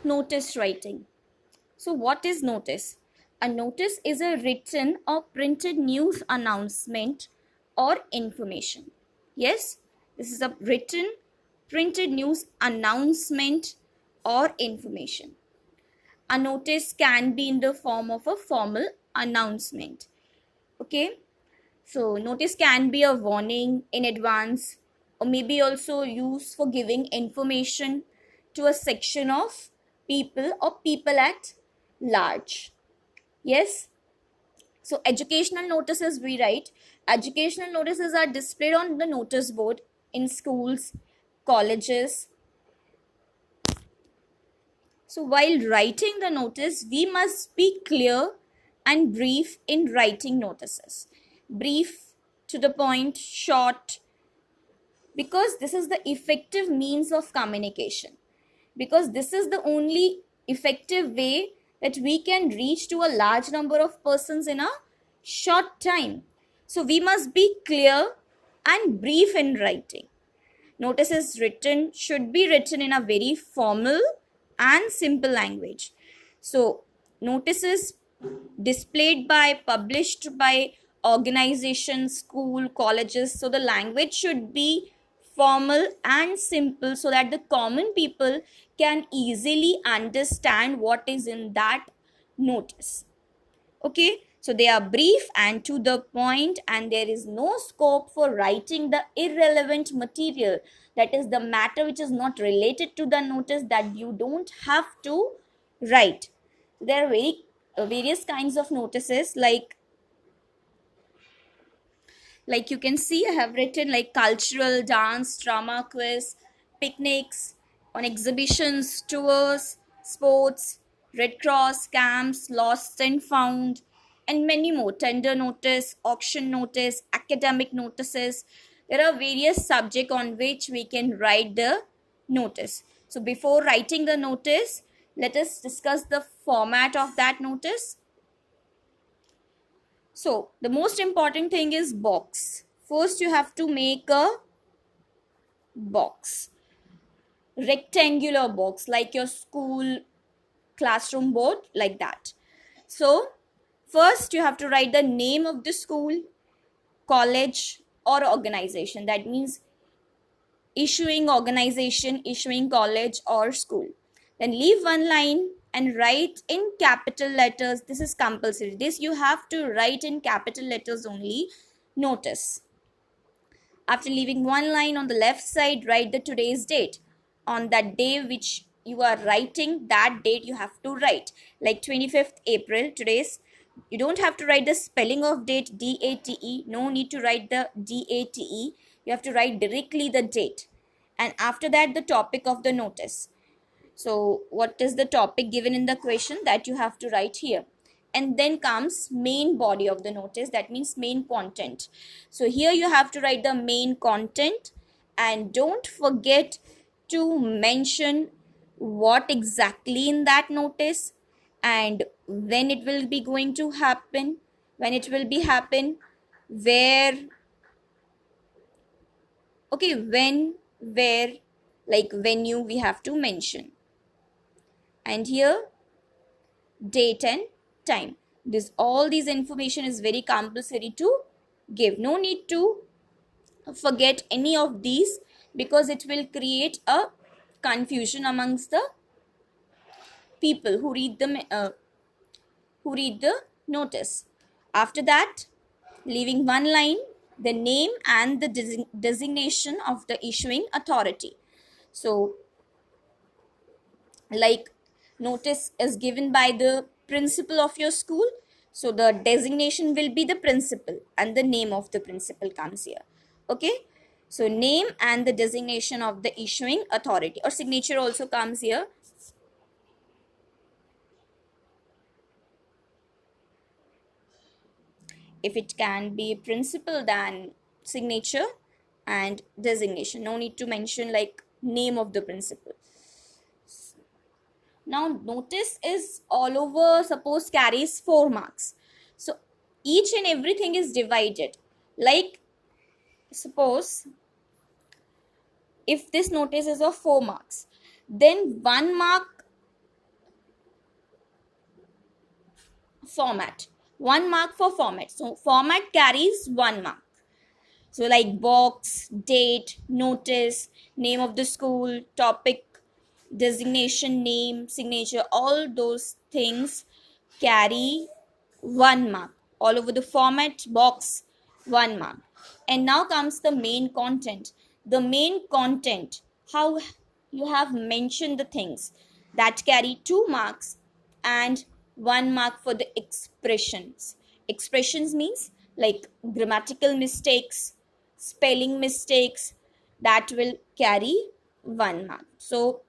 Notice writing. So what is notice? A notice is a written or printed news announcement or information. Yes, this is a written, printed news announcement or information. A notice can be in the form of a formal announcement. Okay, so notice can be a warning in advance or maybe also used for giving information to a section of people or people at large. Yes, so educational notices we write. Educational notices are displayed on the notice board in schools, colleges. So while writing the notice, we must be clear and brief in writing notices. Brief, to the point, short, because this is the effective means of communication. Because this is the only effective way that we can reach to a large number of persons in a short time. So we must be clear and brief in writing. Notices written should be written in a very formal and simple language. So notices displayed by, published by organizations, school, colleges. So the language should be formal and simple so that the common people can easily understand what is in that notice. Okay, so they are brief and to the point, and there is no scope for writing the irrelevant material, that is the matter which is not related to the notice, that you don't have to write. There are various kinds of notices, like you can see I have written like cultural, dance, drama, quiz, picnics, on exhibitions, tours, sports, Red Cross camps, lost and found, and many more. Tender notice, auction notice, academic notices. There are various subjects on which we can write the notice. So before writing the notice, let us discuss the format of that notice. So the most important thing is box. First you have to make a box. Rectangular box like your school classroom board, like that. So first you have to write the name of the school, college or organization. That means issuing organization, issuing college or school. Then leave one line and write in capital letters. This is compulsory. This you have to write in capital letters only. Notice. After leaving one line on the left side, write the today's date. On that day which you are writing, that date you have to write. Like 25th April, today's. You don't have to write the spelling of date, DATE. No need to write the DATE. You have to write directly the date. And after that, the topic of the notice. So what is the topic given in the question, that you have to write here. And then comes main body of the notice, that means main content. So here you have to write the main content, and don't forget to mention what exactly in that notice, and when it will be going to happen, when it will be happen, where. Okay, when, where, like venue we have to mention, and here date and time. This all these information is very compulsory to give. No need to forget any of these, because it will create a confusion amongst the people who read the notice. After that, leaving one line, the name and the designation of the issuing authority. So like notice is given by the principal of your school, so the designation will be the principal and the name of the principal comes here. Okay, so name and the designation of the issuing authority, or signature also comes here. If it can be principal, then signature and designation. No need to mention like name of the principal. Now notice is all over, suppose carries 4 marks. So each and everything is divided. Like suppose if this notice is of 4 marks, then 1 mark format. 1 mark for format. So format carries 1 mark. So like box, date, notice, name of the school, topic, designation, name, signature, all those things carry 1 mark. All over the format box, 1 mark. And now comes the main content. The main content, how you have mentioned the things, that carry 2 marks and 1 mark for the expressions. Expressions means like grammatical mistakes, spelling mistakes, that will carry 1 mark. So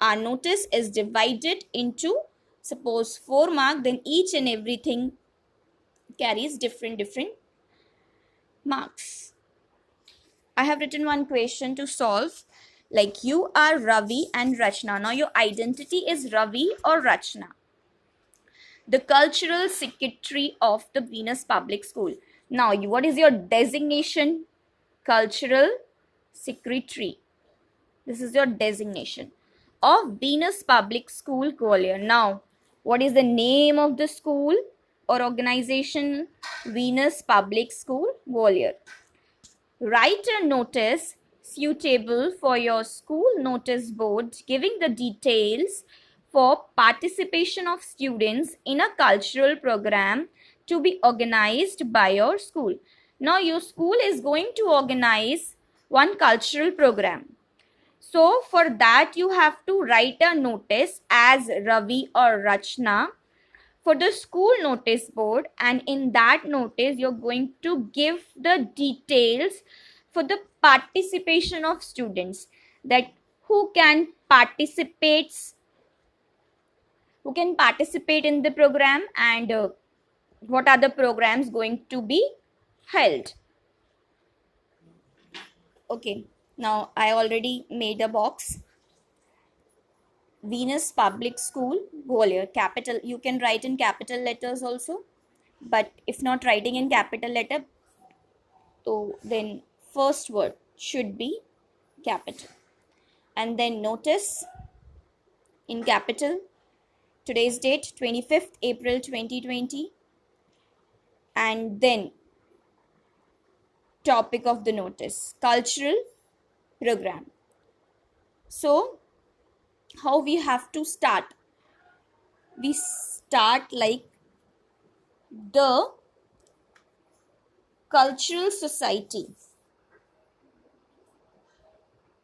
our notice is divided into, suppose 4 mark, then each and everything carries different marks. I have written one question to solve. Like, you are Ravi and Rachna. Now your identity is Ravi or Rachna. The cultural secretary of the Venus Public School. Now, what is your designation? Cultural secretary. This is your designation of Venus Public School, Gwalior. Now, what is the name of the school or organization? Venus Public School, Gwalior. Write a notice suitable for your school notice board giving the details for participation of students in a cultural program to be organized by your school. Now your school is going to organize one cultural program. So for that you have to write a notice as Ravi or Rachna for the school notice board, and in that notice you're going to give the details for the participation of students, that who can participate in the program, and what are the programs going to be held. Okay, now I already made a box. Venus Public School, Gwalior. Capital, you can write in capital letters also, but if not writing in capital letter, so then first word should be capital. And then notice in capital. Today's date 25th April 2020. And then topic of the notice, cultural program. So how we have to start? We start like the cultural society,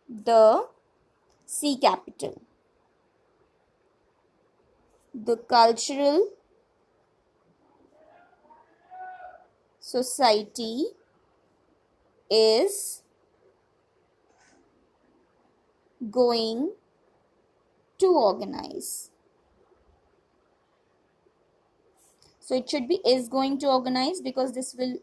the C capital. The cultural society is going to organize. So it should be is going to organize because this will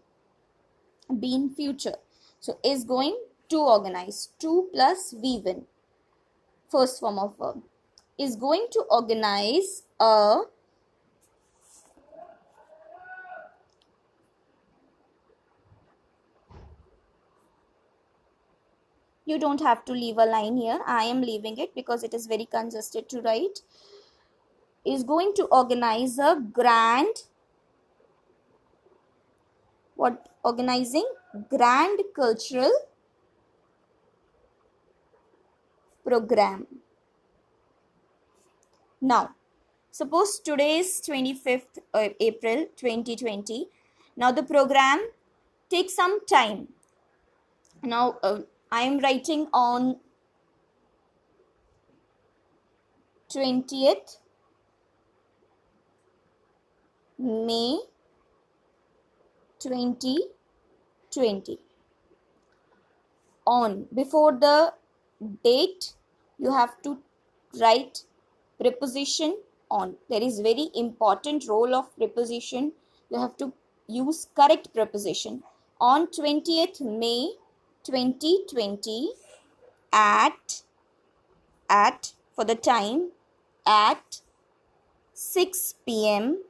be in future. So is going to organize. 2 plus V1. First form of verb. Is going to organize a you don't have to leave a line here. I am leaving it because it is very congested to write. Is going to organize a grand, what organizing? Grand cultural program. Now, suppose today is 25th April 2020. Now the program takes some time. Now I am writing on 20th May 2020. On, before the date you have to write preposition on. There is very important role of preposition. You have to use correct preposition. On 20th May 2020 at for the time at 6 p.m.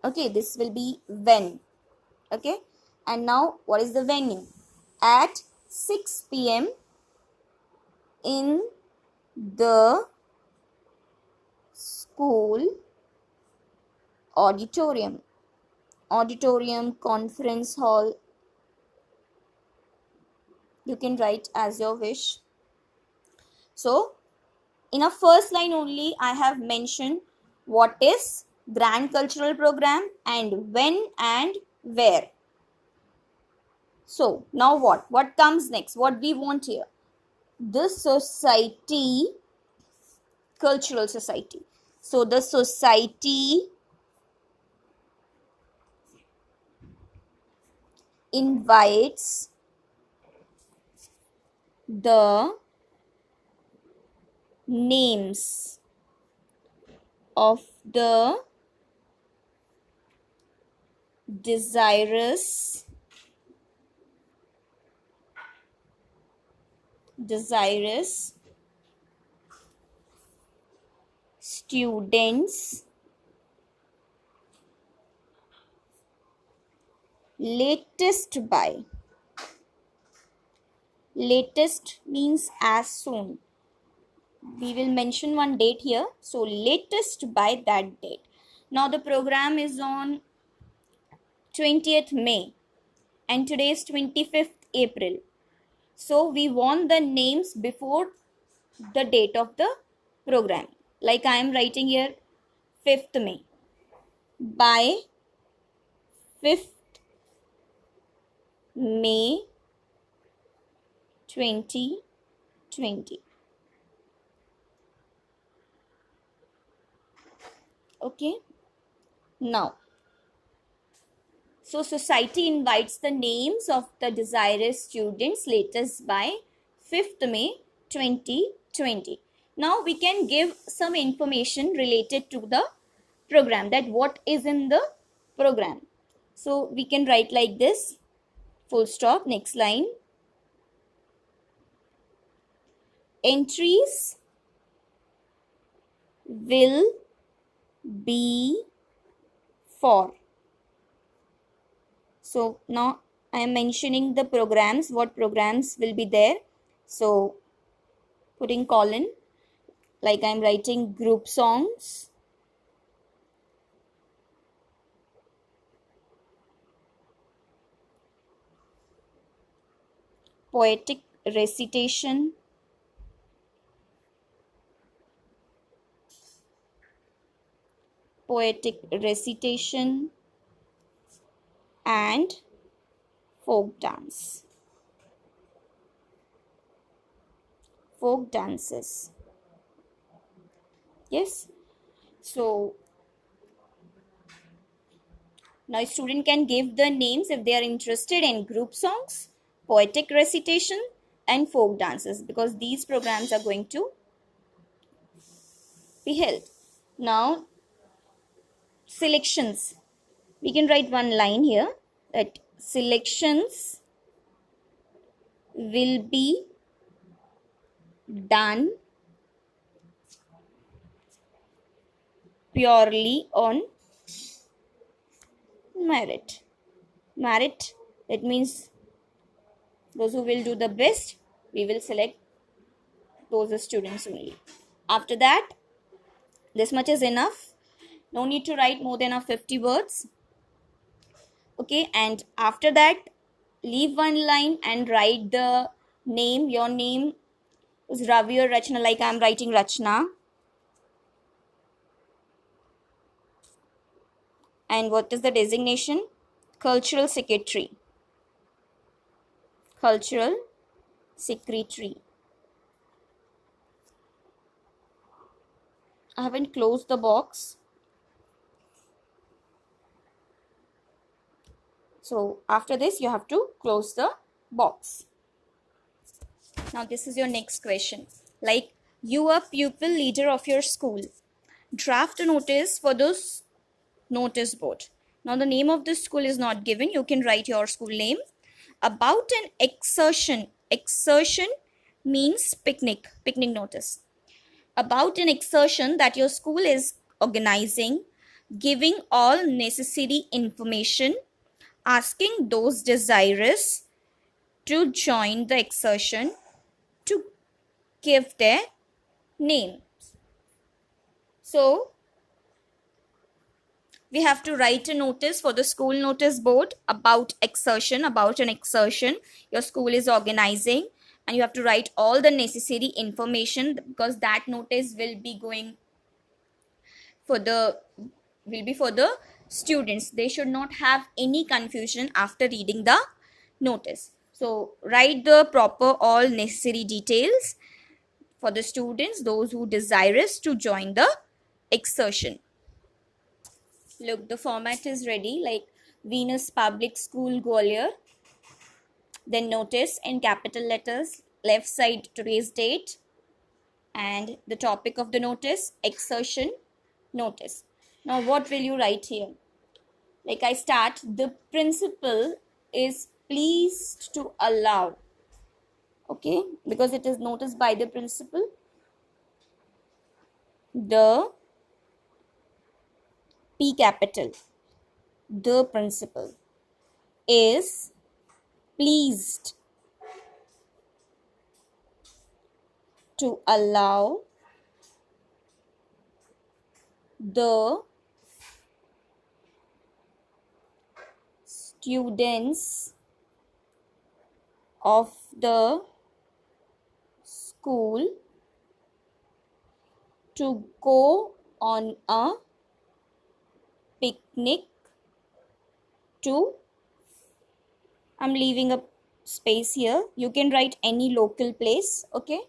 Okay, this will be when. Okay, and now what is the venue? At 6 p.m. in the school auditorium, auditorium, conference hall. You can write as your wish. So in a first line only, I have mentioned what is grand cultural program and when and where. So now what comes next? What we want here? The society, cultural society. So the society invites the names of the desirous students latest by. Latest means as soon. We will mention one date here. So latest by that date. Now the program is on 20th May and today is 25th April. So we want the names before the date of the program. Like I am writing here 5th May. By 5th May 2020. Okay. Now, so society invites the names of the desirous students latest by 5th May 2020. Now we can give some information related to the program, that what is in the program. So we can write like this, full stop, next line. Entries will be for. So now I am mentioning the programs, what programs will be there. So putting colon, like I am writing group songs, poetic recitation, and folk dance, folk dances. Yes. So now student can give the names if they are interested in group songs, poetic recitation and folk dances, because these programs are going to be held. Now selections. We can write one line here, that selections will be done purely on merit. Merit, that means those who will do the best, we will select those students only. After that, this much is enough. No need to write more than 50 words. Okay, and after that, leave one line and write the name. Your name is Ravi or Rachna, like I am writing Rachna. And what is the designation? Cultural secretary. Cultural secretary. I haven't closed the box. So after this, you have to close the box. Now this is your next question. Like, you are pupil leader of your school. Draft a notice for this notice board. Now the name of the school is not given. You can write your school name. About an exertion. Exertion means picnic notice. About an exertion that your school is organizing, giving all necessary information, asking those desirous to join the exertion to give their name. So we have to write a notice for the school notice board about an exertion your school is organizing, and you have to write all the necessary information, because that notice will be for the students. They should not have any confusion after reading the notice. So write the proper all necessary details for the students, those who desirous to join the exertion. Look, the format is ready, like Venus Public School, Gwalior. Then notice in capital letters, left side today's date, and the topic of the notice, exertion notice. Now what will you write here? Like I start, the principal is pleased to allow, okay, because it is noticed by the principal. The P capital, the principal is pleased to allow the students of the school to go on a picnic to, I'm leaving a space here, you can write any local place, okay,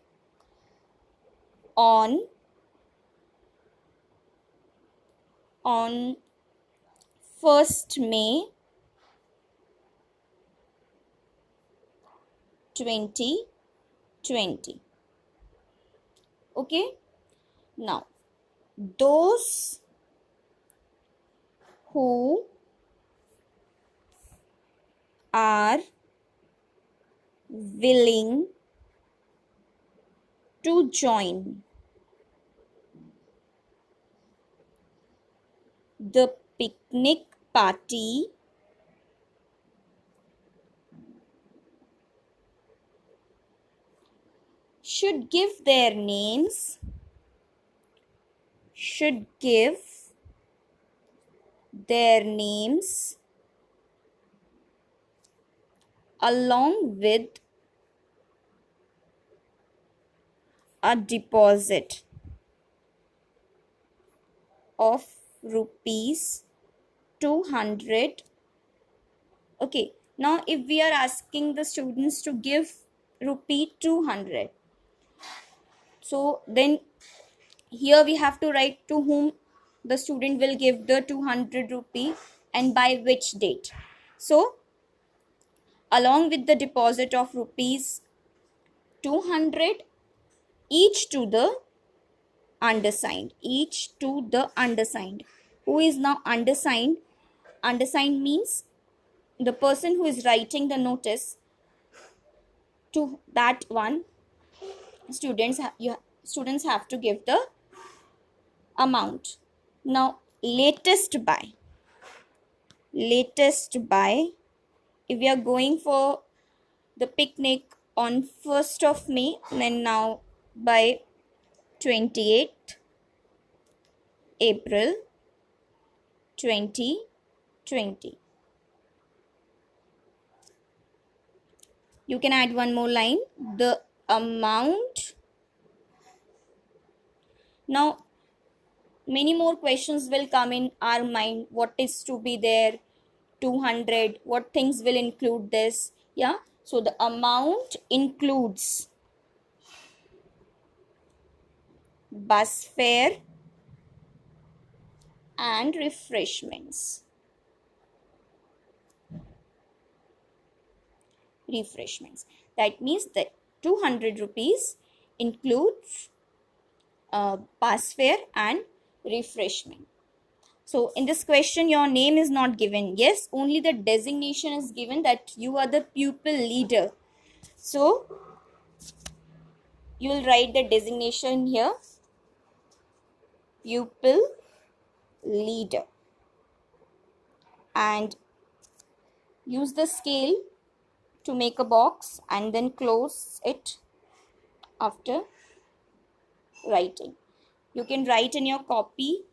on 1st May 2020. Okay, now those who are willing to join the picnic party should give their names, along with a deposit of rupees 200. Okay, now if we are asking the students to give rupee 200, so then here we have to write to whom the student will give the 200 rupee and by which date. So along with the deposit of rupees 200, each to the undersigned. Who is now undersigned? Undersigned means the person who is writing the notice, to that one students have to give the amount. Now latest by, if we are going for the picnic on 1st of May, then now by 28th April 2020. You can add one more line, the amount. Now many more questions will come in our mind. What is to be there? 200, what things will include this? Yeah, so the amount includes bus fare and refreshments. That means that 200 rupees includes bus fare and refreshment. So in this question your name is not given. Yes, only the designation is given that you are the pupil leader. So you will write the designation here, pupil leader, and use the scale to make a box and then close it after writing. You can write in your copy